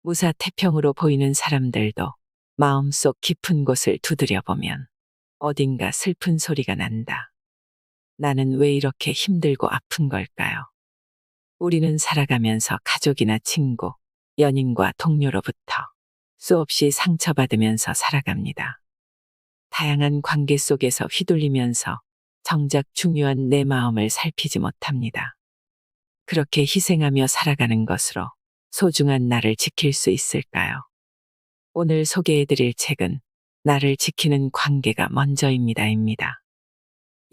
무사태평으로 보이는 사람들도 마음속 깊은 곳을 두드려보면 어딘가 슬픈 소리가 난다. 나는 왜 이렇게 힘들고 아픈 걸까요? 우리는 살아가면서 가족이나 친구, 연인과 동료로부터 수없이 상처받으면서 살아갑니다. 다양한 관계 속에서 휘둘리면서 정작 중요한 내 마음을 살피지 못합니다. 그렇게 희생하며 살아가는 것으로 소중한 나를 지킬 수 있을까요? 오늘 소개해드릴 책은 나를 지키는 관계가 먼저입니다.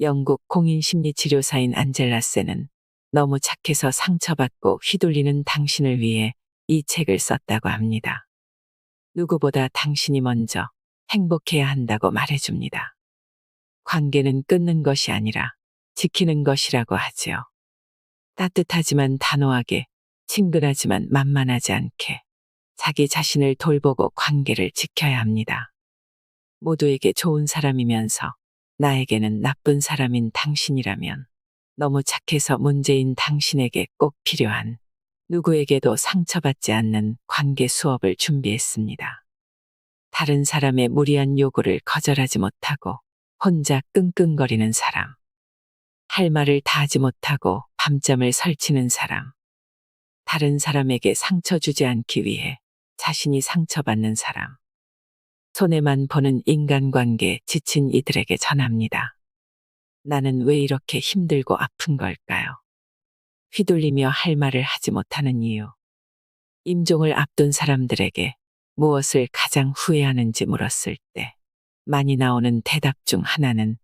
영국 공인심리치료사인 안젤라 센은 너무 착해서 상처받고 휘둘리는 당신을 위해 이 책을 썼다고 합니다. 누구보다 당신이 먼저 행복해야 한다고 말해줍니다. 관계는 끊는 것이 아니라 지키는 것이라고 하지요. 따뜻하지만 단호하게, 친근하지만 만만하지 않게 자기 자신을 돌보고 관계를 지켜야 합니다. 모두에게 좋은 사람이면서 나에게는 나쁜 사람인 당신이라면 너무 착해서 문제인 당신에게 꼭 필요한 누구에게도 상처받지 않는 관계 수업을 준비했습니다. 다른 사람의 무리한 요구를 거절하지 못하고 혼자 끙끙거리는 사람. 할 말을 다 하지 못하고 밤잠을 설치는 사람. 다른 사람에게 상처 주지 않기 위해 자신이 상처받는 사람. 손해만 보는 인간관계에 지친 이들에게 전합니다. 나는 왜 이렇게 힘들고 아픈 걸까요? 휘둘리며 할 말을 하지 못하는 이유. 임종을 앞둔 사람들에게 무엇을 가장 후회하는지 물었을 때 많이 나오는 대답 중 하나는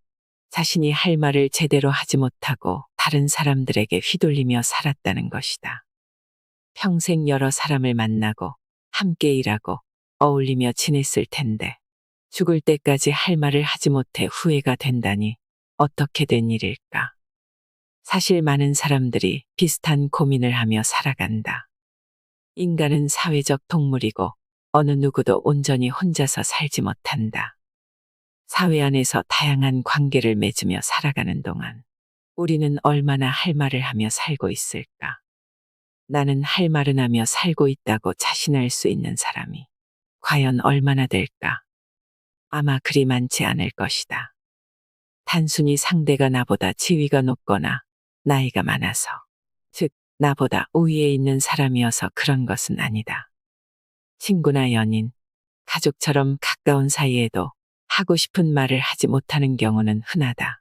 자신이 할 말을 제대로 하지 못하고 다른 사람들에게 휘둘리며 살았다는 것이다. 평생 여러 사람을 만나고 함께 일하고 어울리며 지냈을 텐데 죽을 때까지 할 말을 하지 못해 후회가 된다니 어떻게 된 일일까? 사실 많은 사람들이 비슷한 고민을 하며 살아간다. 인간은 사회적 동물이고 어느 누구도 온전히 혼자서 살지 못한다. 사회 안에서 다양한 관계를 맺으며 살아가는 동안 우리는 얼마나 할 말을 하며 살고 있을까? 나는 할 말은 하며 살고 있다고 자신할 수 있는 사람이 과연 얼마나 될까? 아마 그리 많지 않을 것이다. 단순히 상대가 나보다 지위가 높거나 나이가 많아서, 즉 나보다 우위에 있는 사람이어서 그런 것은 아니다. 친구나 연인, 가족처럼 가까운 사이에도 하고 싶은 말을 하지 못하는 경우는 흔하다.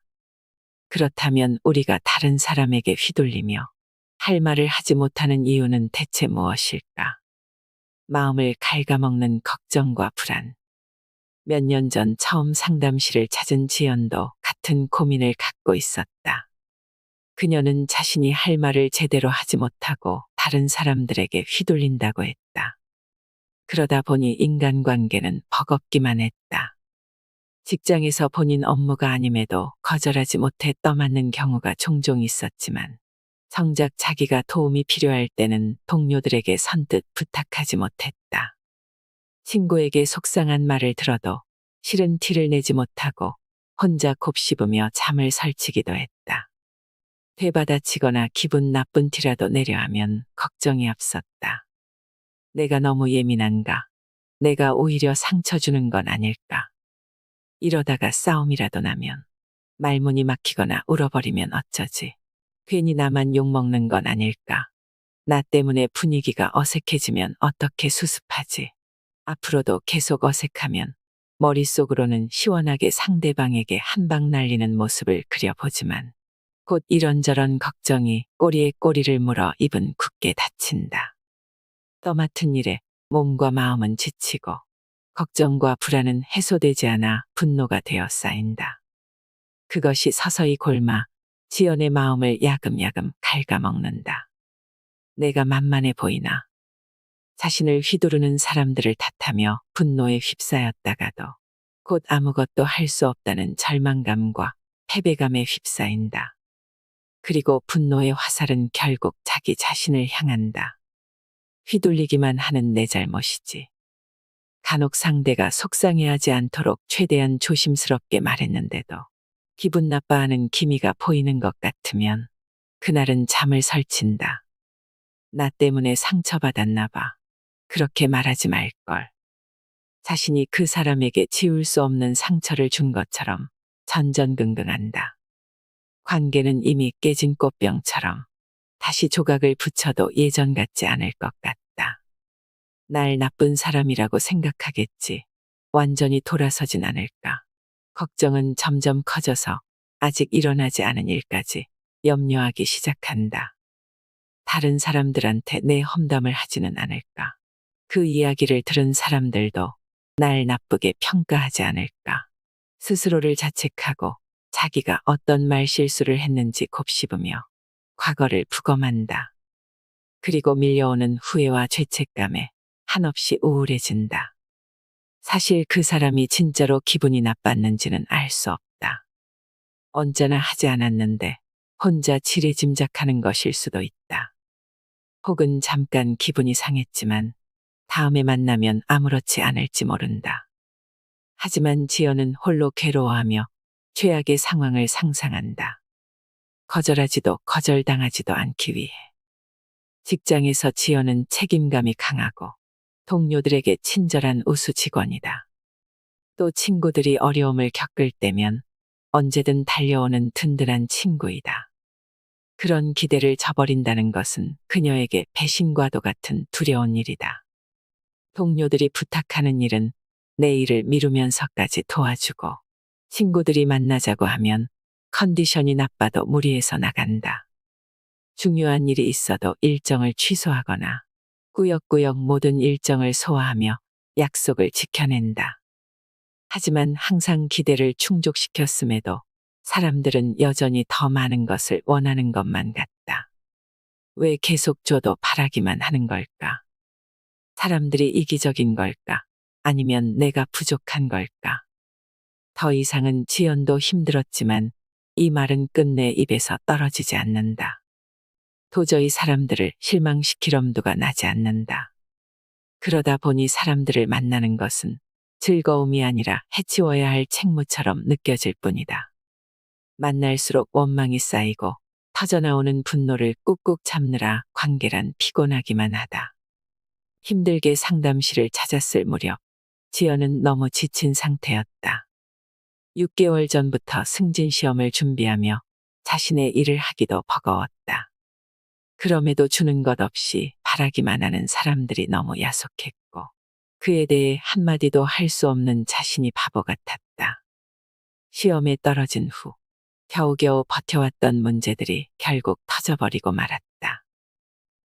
그렇다면 우리가 다른 사람에게 휘둘리며 할 말을 하지 못하는 이유는 대체 무엇일까? 마음을 갉아먹는 걱정과 불안. 몇 년 전 처음 상담실을 찾은 지연도 같은 고민을 갖고 있었다. 그녀는 자신이 할 말을 제대로 하지 못하고 다른 사람들에게 휘둘린다고 했다. 그러다 보니 인간관계는 버겁기만 했다. 직장에서 본인 업무가 아님에도 거절하지 못해 떠맡는 경우가 종종 있었지만 정작 자기가 도움이 필요할 때는 동료들에게 선뜻 부탁하지 못했다. 친구에게 속상한 말을 들어도 싫은 티를 내지 못하고 혼자 곱씹으며 잠을 설치기도 했다. 되받아치거나 기분 나쁜 티라도 내려 하면 걱정이 앞섰다. 내가 너무 예민한가? 내가 오히려 상처 주는 건 아닐까? 이러다가 싸움이라도 나면 말문이 막히거나 울어버리면 어쩌지? 괜히 나만 욕먹는 건 아닐까? 나 때문에 분위기가 어색해지면 어떻게 수습하지? 앞으로도 계속 어색하면 머릿속으로는 시원하게 상대방에게 한 방 날리는 모습을 그려보지만 곧 이런저런 걱정이 꼬리에 꼬리를 물어 입은 굳게 닫힌다. 떠맡은 일에 몸과 마음은 지치고 걱정과 불안은 해소되지 않아 분노가 되어 쌓인다. 그것이 서서히 골마 지연의 마음을 야금야금 갉아먹는다. 내가 만만해 보이나? 자신을 휘두르는 사람들을 탓하며 분노에 휩싸였다가도 곧 아무것도 할 수 없다는 절망감과 패배감에 휩싸인다. 그리고 분노의 화살은 결국 자기 자신을 향한다. 휘둘리기만 하는 내 잘못이지. 간혹 상대가 속상해하지 않도록 최대한 조심스럽게 말했는데도 기분 나빠하는 기미가 보이는 것 같으면 그날은 잠을 설친다. 나 때문에 상처받았나 봐. 그렇게 말하지 말걸. 자신이 그 사람에게 지울 수 없는 상처를 준 것처럼 전전긍긍한다. 관계는 이미 깨진 꽃병처럼 다시 조각을 붙여도 예전 같지 않을 것 같다. 날 나쁜 사람이라고 생각하겠지. 완전히 돌아서진 않을까. 걱정은 점점 커져서 아직 일어나지 않은 일까지 염려하기 시작한다. 다른 사람들한테 내 험담을 하지는 않을까. 그 이야기를 들은 사람들도 날 나쁘게 평가하지 않을까. 스스로를 자책하고 자기가 어떤 말 실수를 했는지 곱씹으며 과거를 부검한다. 그리고 밀려오는 후회와 죄책감에 한없이 우울해진다. 사실 그 사람이 진짜로 기분이 나빴는지는 알 수 없다. 언제나 하지 않았는데 혼자 지레짐작하는 것일 수도 있다. 혹은 잠깐 기분이 상했지만 다음에 만나면 아무렇지 않을지 모른다. 하지만 지연은 홀로 괴로워하며 최악의 상황을 상상한다. 거절하지도 거절당하지도 않기 위해. 직장에서 지연은 책임감이 강하고 동료들에게 친절한 우수 직원이다. 또 친구들이 어려움을 겪을 때면 언제든 달려오는 든든한 친구이다. 그런 기대를 저버린다는 것은 그녀에게 배신과도 같은 두려운 일이다. 동료들이 부탁하는 일은 내 일을 미루면서까지 도와주고 친구들이 만나자고 하면 컨디션이 나빠도 무리해서 나간다. 중요한 일이 있어도 일정을 취소하거나 꾸역꾸역 모든 일정을 소화하며 약속을 지켜낸다. 하지만 항상 기대를 충족시켰음에도 사람들은 여전히 더 많은 것을 원하는 것만 같다. 왜 계속 줘도 바라기만 하는 걸까? 사람들이 이기적인 걸까? 아니면 내가 부족한 걸까? 더 이상은 지연도 힘들었지만 이 말은 끝내 입에서 떨어지지 않는다. 도저히 사람들을 실망시킬 엄두가 나지 않는다. 그러다 보니 사람들을 만나는 것은 즐거움이 아니라 해치워야 할 책무처럼 느껴질 뿐이다. 만날수록 원망이 쌓이고 터져나오는 분노를 꾹꾹 참느라 관계란 피곤하기만 하다. 힘들게 상담실을 찾았을 무렵 지연은 너무 지친 상태였다. 6개월 전부터 승진 시험을 준비하며 자신의 일을 하기도 버거웠다. 그럼에도 주는 것 없이 바라기만 하는 사람들이 너무 야속했고 그에 대해 한마디도 할 수 없는 자신이 바보 같았다. 시험에 떨어진 후 겨우겨우 버텨왔던 문제들이 결국 터져버리고 말았다.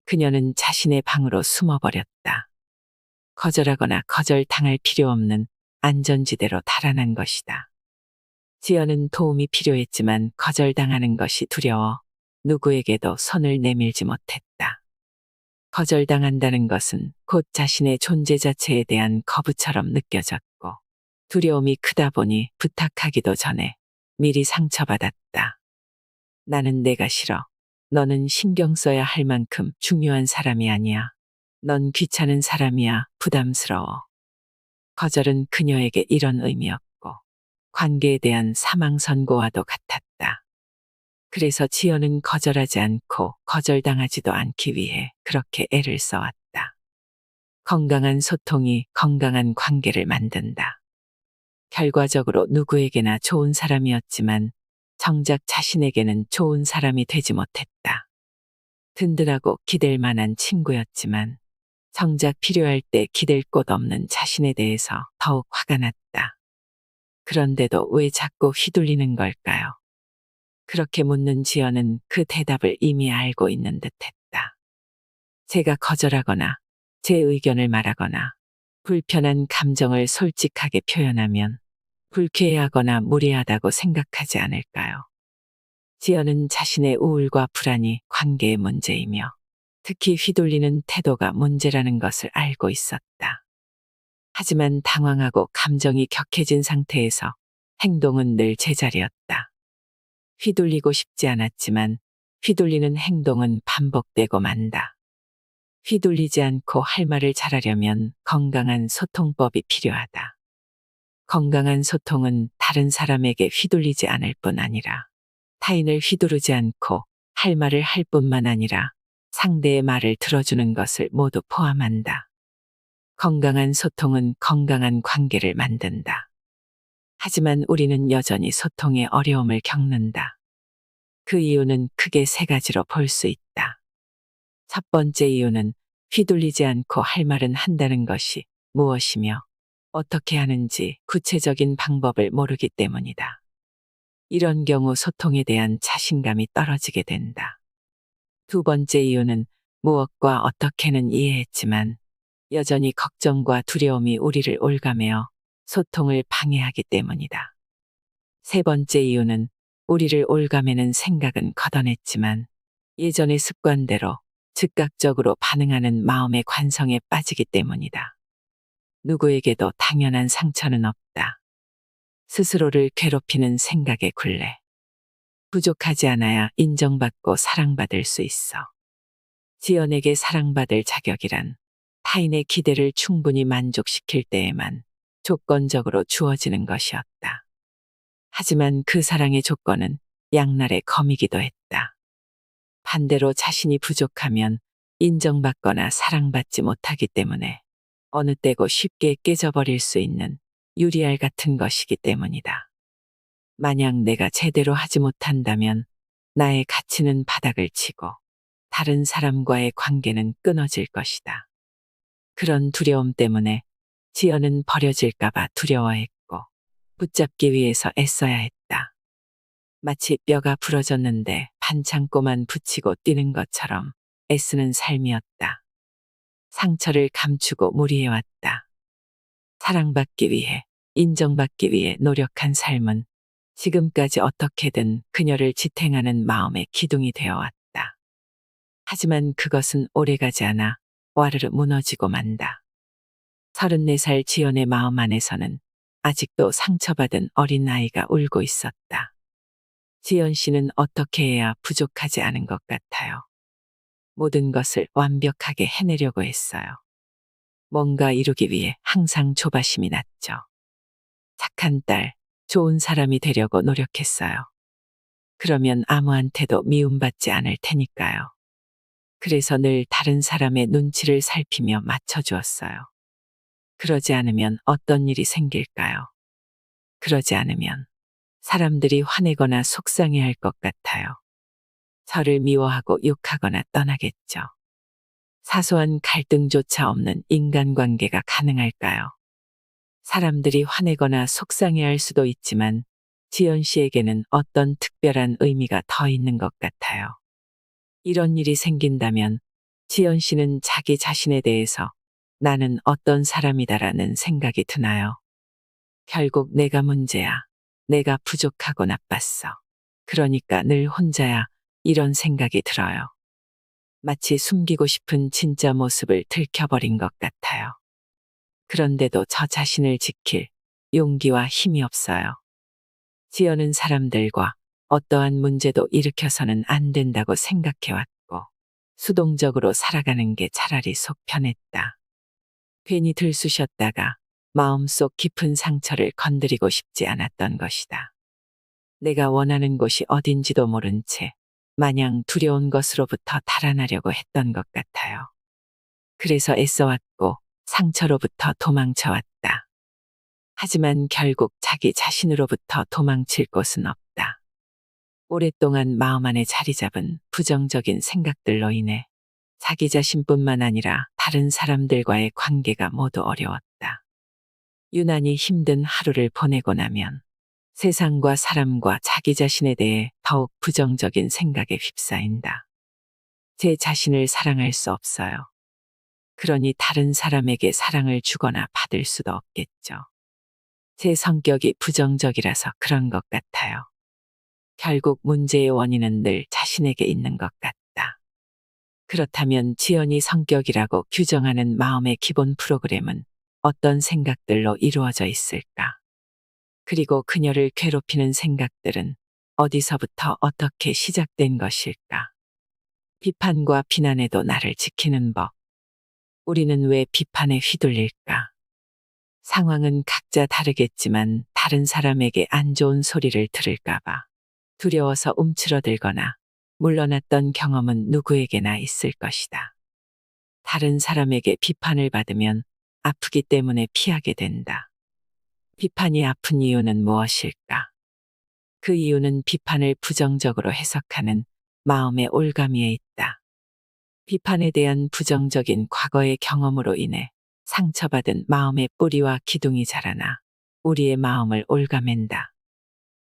그녀는 자신의 방으로 숨어버렸다. 거절하거나 거절당할 필요 없는 안전지대로 달아난 것이다. 지연은 도움이 필요했지만 거절당하는 것이 두려워 누구에게도 손을 내밀지 못했다. 거절당한다는 것은 곧 자신의 존재 자체에 대한 거부처럼 느껴졌고 두려움이 크다 보니 부탁하기도 전에 미리 상처받았다. 나는 내가 싫어. 너는 신경 써야 할 만큼 중요한 사람이 아니야. 넌 귀찮은 사람이야. 부담스러워. 거절은 그녀에게 이런 의미였고 관계에 대한 사망 선고와도 같았다. 그래서 지연은 거절하지 않고 거절당하지도 않기 위해 그렇게 애를 써왔다. 건강한 소통이 건강한 관계를 만든다. 결과적으로 누구에게나 좋은 사람이었지만 정작 자신에게는 좋은 사람이 되지 못했다. 든든하고 기댈 만한 친구였지만 정작 필요할 때 기댈 곳 없는 자신에 대해서 더욱 화가 났다. 그런데도 왜 자꾸 휘둘리는 걸까요? 그렇게 묻는 지연은 그 대답을 이미 알고 있는 듯했다. 제가 거절하거나 제 의견을 말하거나 불편한 감정을 솔직하게 표현하면 불쾌해하거나 무례하다고 생각하지 않을까요? 지연은 자신의 우울과 불안이 관계의 문제이며 특히 휘둘리는 태도가 문제라는 것을 알고 있었다. 하지만 당황하고 감정이 격해진 상태에서 행동은 늘 제자리였다. 휘둘리고 싶지 않았지만 휘둘리는 행동은 반복되고 만다. 휘둘리지 않고 할 말을 잘하려면 건강한 소통법이 필요하다. 건강한 소통은 다른 사람에게 휘둘리지 않을 뿐 아니라 타인을 휘두르지 않고 할 말을 할 뿐만 아니라 상대의 말을 들어주는 것을 모두 포함한다. 건강한 소통은 건강한 관계를 만든다. 하지만 우리는 여전히 소통에 어려움을 겪는다. 그 이유는 크게 세 가지로 볼 수 있다. 첫 번째 이유는 휘둘리지 않고 할 말은 한다는 것이 무엇이며 어떻게 하는지 구체적인 방법을 모르기 때문이다. 이런 경우 소통에 대한 자신감이 떨어지게 된다. 두 번째 이유는 무엇과 어떻게는 이해했지만 여전히 걱정과 두려움이 우리를 올가매어 소통을 방해하기 때문이다. 세 번째 이유는 우리를 올가매는 생각은 걷어냈지만 예전의 습관대로 즉각적으로 반응하는 마음의 관성에 빠지기 때문이다. 누구에게도 당연한 상처는 없다. 스스로를 괴롭히는 생각의 굴레. 부족하지 않아야 인정받고 사랑받을 수 있어. 지연에게 사랑받을 자격이란 타인의 기대를 충분히 만족시킬 때에만 조건적으로 주어지는 것이었다. 하지만 그 사랑의 조건은 양날의 검이기도 했다. 반대로 자신이 부족하면 인정받거나 사랑받지 못하기 때문에 어느 때고 쉽게 깨져버릴 수 있는 유리알 같은 것이기 때문이다. 만약 내가 제대로 하지 못한다면 나의 가치는 바닥을 치고 다른 사람과의 관계는 끊어질 것이다. 그런 두려움 때문에 지연은 버려질까봐 두려워했고 붙잡기 위해서 애써야 했다. 마치 뼈가 부러졌는데 반창고만 붙이고 뛰는 것처럼 애쓰는 삶이었다. 상처를 감추고 무리해왔다. 사랑받기 위해, 인정받기 위해 노력한 삶은 지금까지 어떻게든 그녀를 지탱하는 마음의 기둥이 되어왔다. 하지만 그것은 오래가지 않아 와르르 무너지고 만다. 34살 지연의 마음 안에서는 아직도 상처받은 어린 아이가 울고 있었다. 지연 씨는 어떻게 해야 부족하지 않은 것 같아요. 모든 것을 완벽하게 해내려고 했어요. 뭔가 이루기 위해 항상 조바심이 났죠. 착한 딸, 좋은 사람이 되려고 노력했어요. 그러면 아무한테도 미움받지 않을 테니까요. 그래서 늘 다른 사람의 눈치를 살피며 맞춰주었어요. 그러지 않으면 어떤 일이 생길까요? 그러지 않으면 사람들이 화내거나 속상해할 것 같아요. 저를 미워하고 욕하거나 떠나겠죠. 사소한 갈등조차 없는 인간관계가 가능할까요? 사람들이 화내거나 속상해할 수도 있지만 지연 씨에게는 어떤 특별한 의미가 더 있는 것 같아요. 이런 일이 생긴다면 지연 씨는 자기 자신에 대해서 나는 어떤 사람이다라는 생각이 드나요? 결국 내가 문제야. 내가 부족하고 나빴어. 그러니까 늘 혼자야. 이런 생각이 들어요. 마치 숨기고 싶은 진짜 모습을 들켜버린 것 같아요. 그런데도 저 자신을 지킬 용기와 힘이 없어요. 지연은 사람들과 어떠한 문제도 일으켜서는 안 된다고 생각해왔고 수동적으로 살아가는 게 차라리 속 편했다. 괜히 들쑤셨다가 마음속 깊은 상처를 건드리고 싶지 않았던 것이다. 내가 원하는 곳이 어딘지도 모른 채 마냥 두려운 것으로부터 달아나려고 했던 것 같아요. 그래서 애써왔고 상처로부터 도망쳐왔다. 하지만 결국 자기 자신으로부터 도망칠 곳은 없다. 오랫동안 마음 안에 자리 잡은 부정적인 생각들로 인해 자기 자신뿐만 아니라 다른 사람들과의 관계가 모두 어려웠다. 유난히 힘든 하루를 보내고 나면 세상과 사람과 자기 자신에 대해 더욱 부정적인 생각에 휩싸인다. 제 자신을 사랑할 수 없어요. 그러니 다른 사람에게 사랑을 주거나 받을 수도 없겠죠. 제 성격이 부정적이라서 그런 것 같아요. 결국 문제의 원인은 늘 자신에게 있는 것 같다. 그렇다면 지연이 성격이라고 규정하는 마음의 기본 프로그램은 어떤 생각들로 이루어져 있을까? 그리고 그녀를 괴롭히는 생각들은 어디서부터 어떻게 시작된 것일까? 비판과 비난에도 나를 지키는 법. 우리는 왜 비판에 휘둘릴까? 상황은 각자 다르겠지만 다른 사람에게 안 좋은 소리를 들을까봐 두려워서 움츠러들거나 물러났던 경험은 누구에게나 있을 것이다. 다른 사람에게 비판을 받으면 아프기 때문에 피하게 된다. 비판이 아픈 이유는 무엇일까? 그 이유는 비판을 부정적으로 해석하는 마음의 올가미에 있다. 비판에 대한 부정적인 과거의 경험으로 인해 상처받은 마음의 뿌리와 기둥이 자라나 우리의 마음을 올가맨다.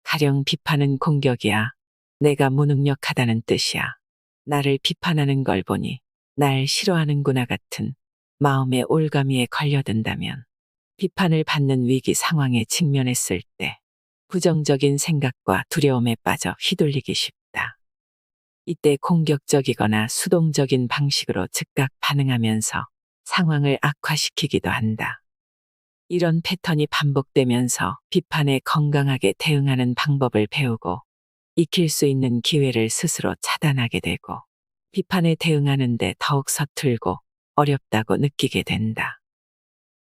가령 비판은 공격이야. 내가 무능력하다는 뜻이야. 나를 비판하는 걸 보니 날 싫어하는구나 같은 마음의 올가미에 걸려든다면 비판을 받는 위기 상황에 직면했을 때 부정적인 생각과 두려움에 빠져 휘둘리기 쉽다. 이때 공격적이거나 수동적인 방식으로 즉각 반응하면서 상황을 악화시키기도 한다. 이런 패턴이 반복되면서 비판에 건강하게 대응하는 방법을 배우고 익힐 수 있는 기회를 스스로 차단하게 되고 비판에 대응하는데 더욱 서툴고 어렵다고 느끼게 된다.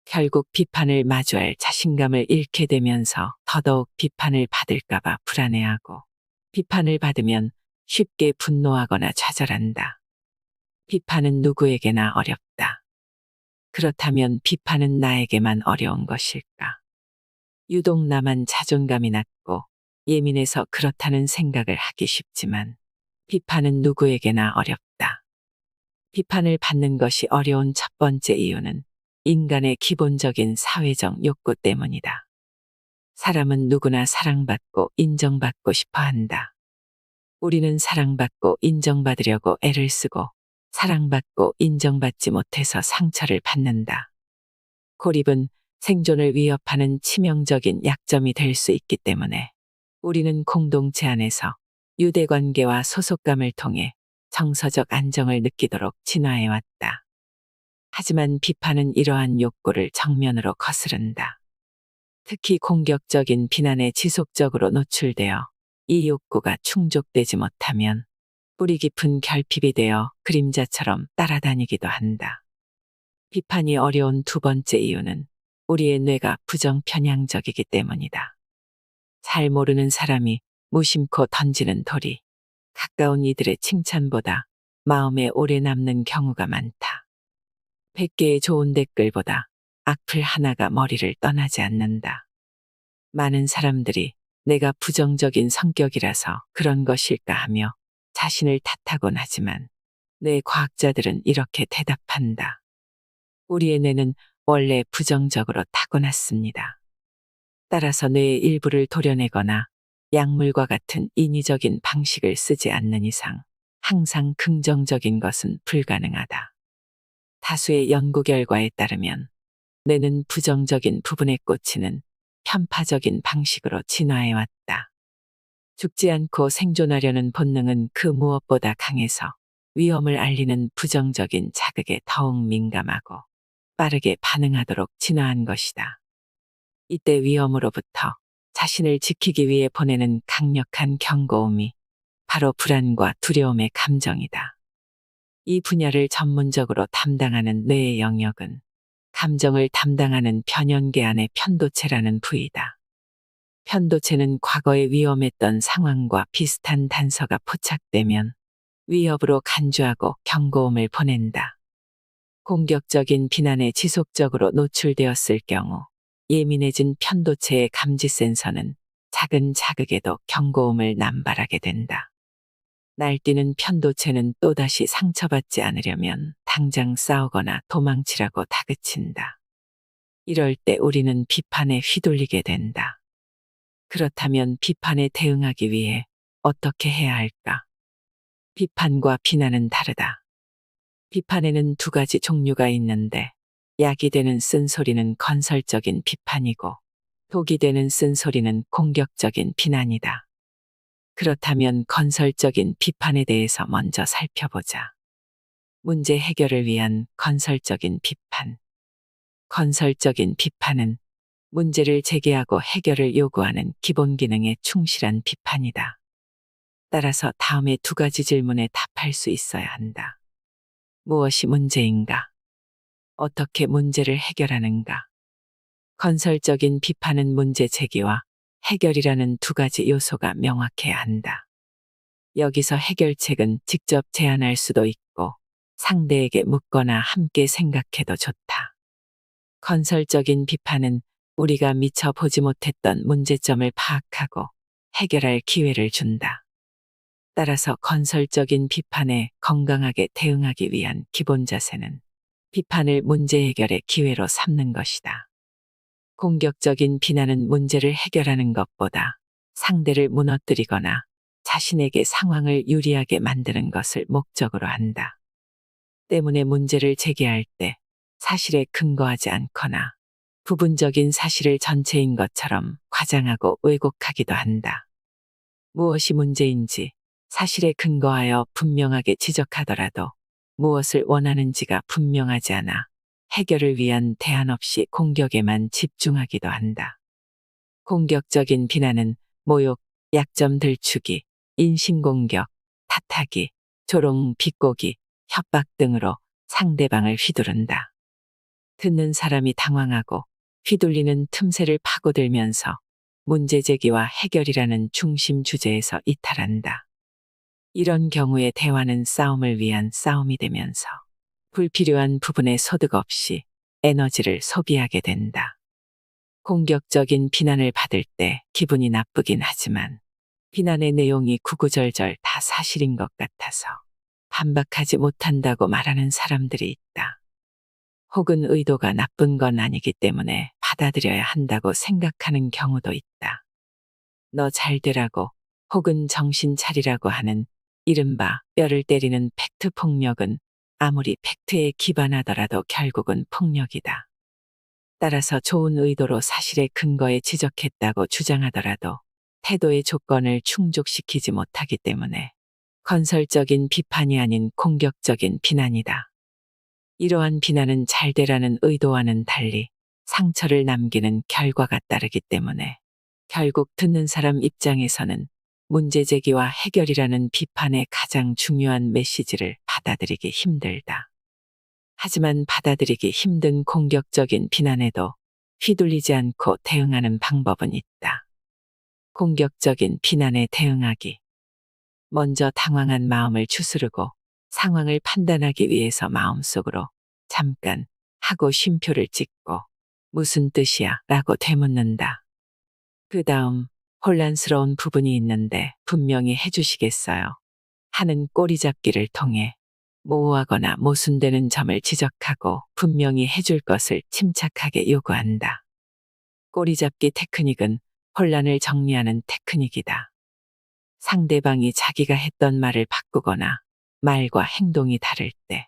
결국 비판을 마주할 자신감을 잃게 되면서 더더욱 비판을 받을까봐 불안해하고 비판을 받으면 쉽게 분노하거나 좌절한다. 비판은 누구에게나 어렵다. 그렇다면 비판은 나에게만 어려운 것일까? 유독 나만 자존감이 낮고 예민해서 그렇다는 생각을 하기 쉽지만 비판은 누구에게나 어렵다. 비판을 받는 것이 어려운 첫 번째 이유는 인간의 기본적인 사회적 욕구 때문이다. 사람은 누구나 사랑받고 인정받고 싶어 한다. 우리는 사랑받고 인정받으려고 애를 쓰고 사랑받고 인정받지 못해서 상처를 받는다. 고립은 생존을 위협하는 치명적인 약점이 될 수 있기 때문에 우리는 공동체 안에서 유대관계와 소속감을 통해 정서적 안정을 느끼도록 진화해왔다. 하지만 비판은 이러한 욕구를 정면으로 거스른다. 특히 공격적인 비난에 지속적으로 노출되어 이 욕구가 충족되지 못하면 뿌리 깊은 결핍이 되어 그림자처럼 따라다니기도 한다. 비판이 어려운 두 번째 이유는 우리의 뇌가 부정편향적이기 때문이다. 잘 모르는 사람이 무심코 던지는 돌이 가까운 이들의 칭찬보다 마음에 오래 남는 경우가 많다. 100개의 좋은 댓글보다 악플 하나가 머리를 떠나지 않는다. 많은 사람들이 내가 부정적인 성격이라서 그런 것일까 하며 자신을 탓하곤 하지만 뇌 과학자들은 이렇게 대답한다. 우리의 뇌는 원래 부정적으로 타고났습니다. 따라서 뇌의 일부를 도려내거나 약물과 같은 인위적인 방식을 쓰지 않는 이상 항상 긍정적인 것은 불가능하다. 다수의 연구 결과에 따르면 뇌는 부정적인 부분에 꽂히는 편파적인 방식으로 진화해왔다. 죽지 않고 생존하려는 본능은 그 무엇보다 강해서 위험을 알리는 부정적인 자극에 더욱 민감하고 빠르게 반응하도록 진화한 것이다. 이때 위험으로부터 자신을 지키기 위해 보내는 강력한 경고음이 바로 불안과 두려움의 감정이다. 이 분야를 전문적으로 담당하는 뇌의 영역은 감정을 담당하는 변연계 안의 편도체라는 부위다. 편도체는 과거에 위험했던 상황과 비슷한 단서가 포착되면 위협으로 간주하고 경고음을 보낸다. 공격적인 비난에 지속적으로 노출되었을 경우 예민해진 편도체의 감지 센서는 작은 자극에도 경고음을 남발하게 된다. 날뛰는 편도체는 또다시 상처받지 않으려면 당장 싸우거나 도망치라고 다그친다. 이럴 때 우리는 비판에 휘둘리게 된다. 그렇다면 비판에 대응하기 위해 어떻게 해야 할까? 비판과 비난은 다르다. 비판에는 두 가지 종류가 있는데 약이 되는 쓴소리는 건설적인 비판이고 독이 되는 쓴소리는 공격적인 비난이다. 그렇다면 건설적인 비판에 대해서 먼저 살펴보자. 문제 해결을 위한 건설적인 비판. 건설적인 비판은 문제를 제기하고 해결을 요구하는 기본 기능에 충실한 비판이다. 따라서 다음의 두 가지 질문에 답할 수 있어야 한다. 무엇이 문제인가? 어떻게 문제를 해결하는가? 건설적인 비판은 문제 제기와 해결이라는 두 가지 요소가 명확해야 한다. 여기서 해결책은 직접 제안할 수도 있고 상대에게 묻거나 함께 생각해도 좋다. 건설적인 비판은 우리가 미처 보지 못했던 문제점을 파악하고 해결할 기회를 준다. 따라서 건설적인 비판에 건강하게 대응하기 위한 기본 자세는 비판을 문제 해결의 기회로 삼는 것이다. 공격적인 비난은 문제를 해결하는 것보다 상대를 무너뜨리거나 자신에게 상황을 유리하게 만드는 것을 목적으로 한다. 때문에 문제를 제기할 때 사실에 근거하지 않거나 부분적인 사실을 전체인 것처럼 과장하고 왜곡하기도 한다. 무엇이 문제인지 사실에 근거하여 분명하게 지적하더라도 무엇을 원하는지가 분명하지 않아 해결을 위한 대안 없이 공격에만 집중하기도 한다. 공격적인 비난은 모욕, 약점 들추기, 인신공격, 탓하기, 조롱, 비꼬기, 협박 등으로 상대방을 휘두른다. 듣는 사람이 당황하고 휘둘리는 틈새를 파고들면서 문제 제기와 해결이라는 중심 주제에서 이탈한다. 이런 경우에 대화는 싸움을 위한 싸움이 되면서 불필요한 부분에 소득 없이 에너지를 소비하게 된다. 공격적인 비난을 받을 때 기분이 나쁘긴 하지만 비난의 내용이 구구절절 다 사실인 것 같아서 반박하지 못한다고 말하는 사람들이 있다. 혹은 의도가 나쁜 건 아니기 때문에 받아들여야 한다고 생각하는 경우도 있다. 너 잘 되라고 혹은 정신 차리라고 하는 이른바 뼈를 때리는 팩트 폭력은 아무리 팩트에 기반하더라도 결국은 폭력이다. 따라서 좋은 의도로 사실의 근거에 지적했다고 주장하더라도 태도의 조건을 충족시키지 못하기 때문에 건설적인 비판이 아닌 공격적인 비난이다. 이러한 비난은 잘 되라는 의도와는 달리 상처를 남기는 결과가 따르기 때문에 결국 듣는 사람 입장에서는 문제 제기와 해결이라는 비판의 가장 중요한 메시지를 받아들이기 힘들다. 하지만 받아들이기 힘든 공격적인 비난에도 휘둘리지 않고 대응하는 방법은 있다. 공격적인 비난에 대응하기. 먼저 당황한 마음을 추스르고 상황을 판단하기 위해서 마음속으로 잠깐 하고 쉼표를 찍고 무슨 뜻이야? 라고 되묻는다. 그 다음 혼란스러운 부분이 있는데 분명히 해주시겠어요? 하는 꼬리잡기를 통해 모호하거나 모순되는 점을 지적하고 분명히 해줄 것을 침착하게 요구한다. 꼬리잡기 테크닉은 혼란을 정리하는 테크닉이다. 상대방이 자기가 했던 말을 바꾸거나 말과 행동이 다를 때,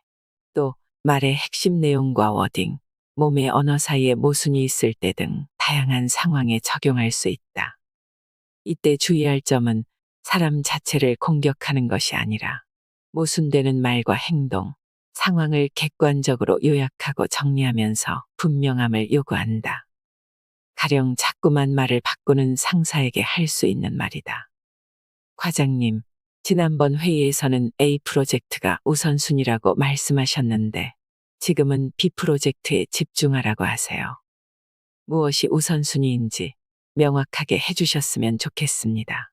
또 말의 핵심 내용과 워딩, 몸의 언어 사이에 모순이 있을 때 등 다양한 상황에 적용할 수 있다. 이때 주의할 점은 사람 자체를 공격하는 것이 아니라 모순되는 말과 행동, 상황을 객관적으로 요약하고 정리하면서 분명함을 요구한다. 가령 자꾸만 말을 바꾸는 상사에게 할 수 있는 말이다. 과장님, 지난번 회의에서는 A 프로젝트가 우선순위라고 말씀하셨는데 지금은 B 프로젝트에 집중하라고 하세요. 무엇이 우선순위인지 명확하게 해주셨으면 좋겠습니다.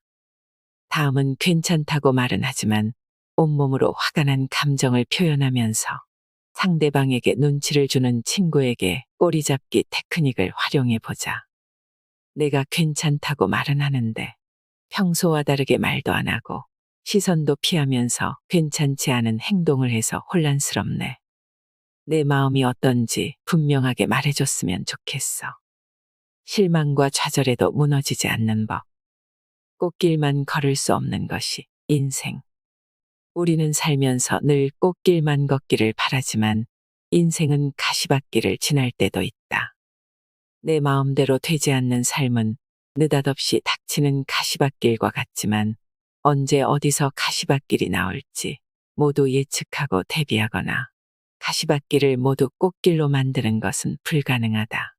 다음은 괜찮다고 말은 하지만 온몸으로 화가 난 감정을 표현하면서 상대방에게 눈치를 주는 친구에게 꼬리잡기 테크닉을 활용해 보자. 내가 괜찮다고 말은 하는데 평소와 다르게 말도 안 하고 시선도 피하면서 괜찮지 않은 행동을 해서 혼란스럽네. 내 마음이 어떤지 분명하게 말해줬으면 좋겠어. 실망과 좌절에도 무너지지 않는 법. 꽃길만 걸을 수 없는 것이 인생. 우리는 살면서 늘 꽃길만 걷기를 바라지만 인생은 가시밭길을 지날 때도 있다. 내 마음대로 되지 않는 삶은 느닷없이 닥치는 가시밭길과 같지만 언제 어디서 가시밭길이 나올지 모두 예측하고 대비하거나 가시밭길을 모두 꽃길로 만드는 것은 불가능하다.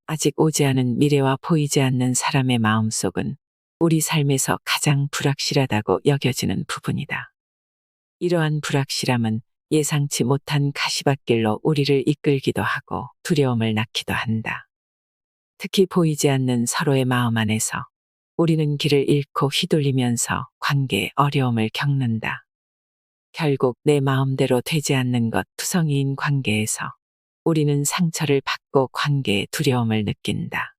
아직 오지 않은 미래와 보이지 않는 사람의 마음속은 우리 삶에서 가장 불확실하다고 여겨지는 부분이다. 이러한 불확실함은 예상치 못한 가시밭길로 우리를 이끌기도 하고 두려움을 낳기도 한다. 특히 보이지 않는 서로의 마음 안에서 우리는 길을 잃고 휘둘리면서 관계에 어려움을 겪는다. 결국 내 마음대로 되지 않는 것 투성이인 관계에서 우리는 상처를 받고 관계에 두려움을 느낀다.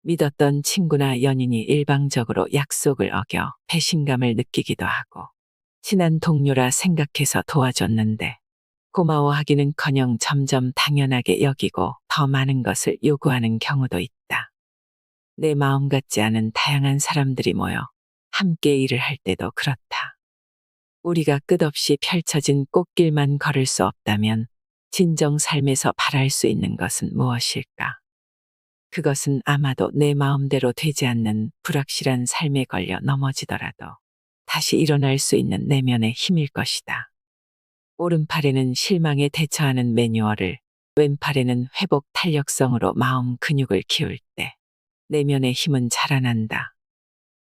믿었던 친구나 연인이 일방적으로 약속을 어겨 배신감을 느끼기도 하고, 친한 동료라 생각해서 도와줬는데 고마워하기는커녕 점점 당연하게 여기고 더 많은 것을 요구하는 경우도 있다. 내 마음 같지 않은 다양한 사람들이 모여 함께 일을 할 때도 그렇다. 우리가 끝없이 펼쳐진 꽃길만 걸을 수 없다면 진정 삶에서 바랄 수 있는 것은 무엇일까? 그것은 아마도 내 마음대로 되지 않는 불확실한 삶에 걸려 넘어지더라도 다시 일어날 수 있는 내면의 힘일 것이다. 오른팔에는 실망에 대처하는 매뉴얼을, 왼팔에는 회복 탄력성으로 마음 근육을 키울 때 내면의 힘은 자라난다.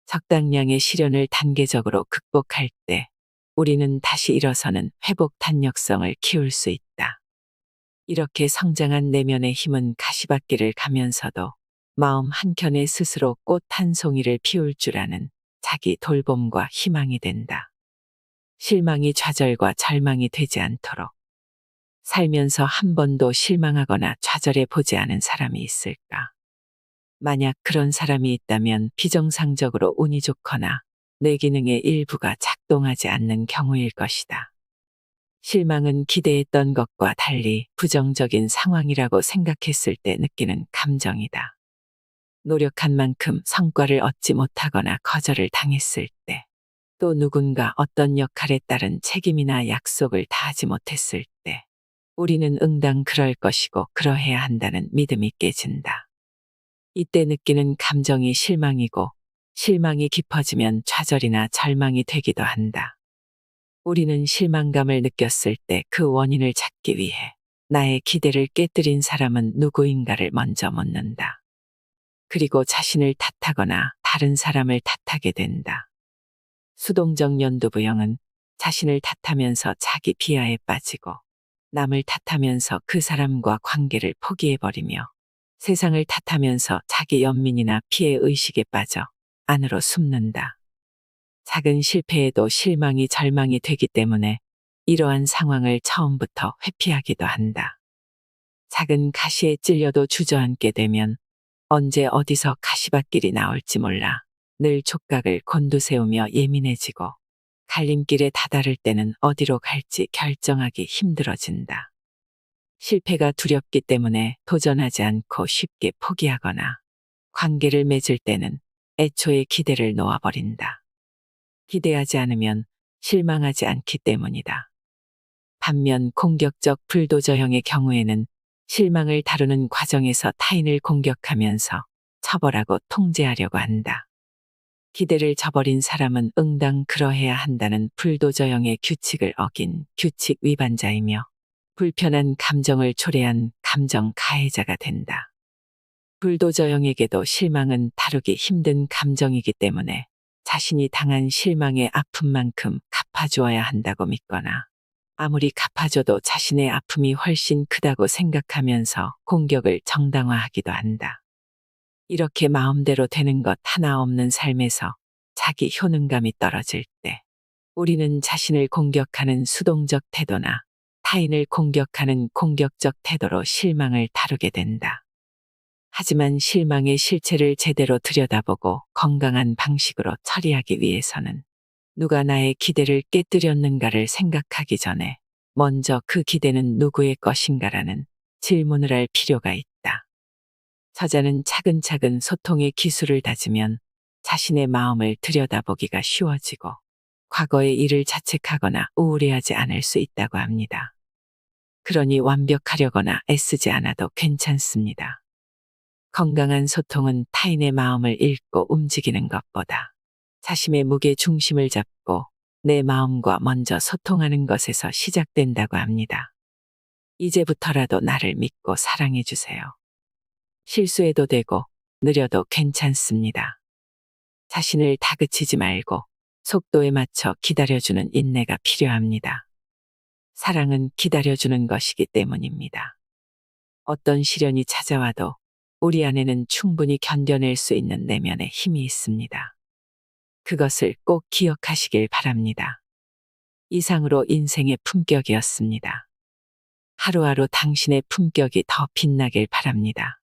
적당량의 시련을 단계적으로 극복할 때 우리는 다시 일어서는 회복 탄력성을 키울 수 있다. 이렇게 성장한 내면의 힘은 가시밭길을 가면서도 마음 한켠에 스스로 꽃 한 송이를 피울 줄 아는 자기 돌봄과 희망이 된다. 실망이 좌절과 절망이 되지 않도록. 살면서 한 번도 실망하거나 좌절해 보지 않은 사람이 있을까? 만약 그런 사람이 있다면 비정상적으로 운이 좋거나 뇌 기능의 일부가 작동하지 않는 경우일 것이다. 실망은 기대했던 것과 달리 부정적인 상황이라고 생각했을 때 느끼는 감정이다. 노력한 만큼 성과를 얻지 못하거나 거절을 당했을 때, 또 누군가 어떤 역할에 따른 책임이나 약속을 다하지 못했을 때, 우리는 응당 그럴 것이고 그러해야 한다는 믿음이 깨진다. 이때 느끼는 감정이 실망이고, 실망이 깊어지면 좌절이나 절망이 되기도 한다. 우리는 실망감을 느꼈을 때 그 원인을 찾기 위해 나의 기대를 깨뜨린 사람은 누구인가를 먼저 묻는다. 그리고 자신을 탓하거나 다른 사람을 탓하게 된다. 수동적 연두부형은 자신을 탓하면서 자기 비하에 빠지고, 남을 탓하면서 그 사람과 관계를 포기해버리며, 세상을 탓하면서 자기 연민이나 피해 의식에 빠져 안으로 숨는다. 작은 실패에도 실망이 절망이 되기 때문에 이러한 상황을 처음부터 회피하기도 한다. 작은 가시에 찔려도 주저앉게 되면 언제 어디서 가시밭길이 나올지 몰라 늘 촉각을 곤두세우며 예민해지고, 갈림길에 다다를 때는 어디로 갈지 결정하기 힘들어진다. 실패가 두렵기 때문에 도전하지 않고 쉽게 포기하거나, 관계를 맺을 때는 애초에 기대를 놓아버린다. 기대하지 않으면 실망하지 않기 때문이다. 반면 공격적 불도저형의 경우에는 실망을 다루는 과정에서 타인을 공격하면서 처벌하고 통제하려고 한다. 기대를 저버린 사람은 응당 그러해야 한다는 불도저형의 규칙을 어긴 규칙 위반자이며, 불편한 감정을 초래한 감정 가해자가 된다. 불도저형에게도 실망은 다루기 힘든 감정이기 때문에 자신이 당한 실망의 아픔만큼 갚아주어야 한다고 믿거나, 아무리 갚아줘도 자신의 아픔이 훨씬 크다고 생각하면서 공격을 정당화하기도 한다. 이렇게 마음대로 되는 것 하나 없는 삶에서 자기 효능감이 떨어질 때, 우리는 자신을 공격하는 수동적 태도나 타인을 공격하는 공격적 태도로 실망을 다루게 된다. 하지만 실망의 실체를 제대로 들여다보고 건강한 방식으로 처리하기 위해서는 누가 나의 기대를 깨뜨렸는가를 생각하기 전에 먼저 그 기대는 누구의 것인가라는 질문을 할 필요가 있다. 저자는 차근차근 소통의 기술을 다지면 자신의 마음을 들여다보기가 쉬워지고, 과거의 일을 자책하거나 우울해하지 않을 수 있다고 합니다. 그러니 완벽하려거나 애쓰지 않아도 괜찮습니다. 건강한 소통은 타인의 마음을 읽고 움직이는 것보다 자신의 무게 중심을 잡고 내 마음과 먼저 소통하는 것에서 시작된다고 합니다. 이제부터라도 나를 믿고 사랑해 주세요. 실수해도 되고 느려도 괜찮습니다. 자신을 다그치지 말고 속도에 맞춰 기다려주는 인내가 필요합니다. 사랑은 기다려주는 것이기 때문입니다. 어떤 시련이 찾아와도 우리 안에는 충분히 견뎌낼 수 있는 내면의 힘이 있습니다. 그것을 꼭 기억하시길 바랍니다. 이상으로 인생의 품격이었습니다. 하루하루 당신의 품격이 더 빛나길 바랍니다.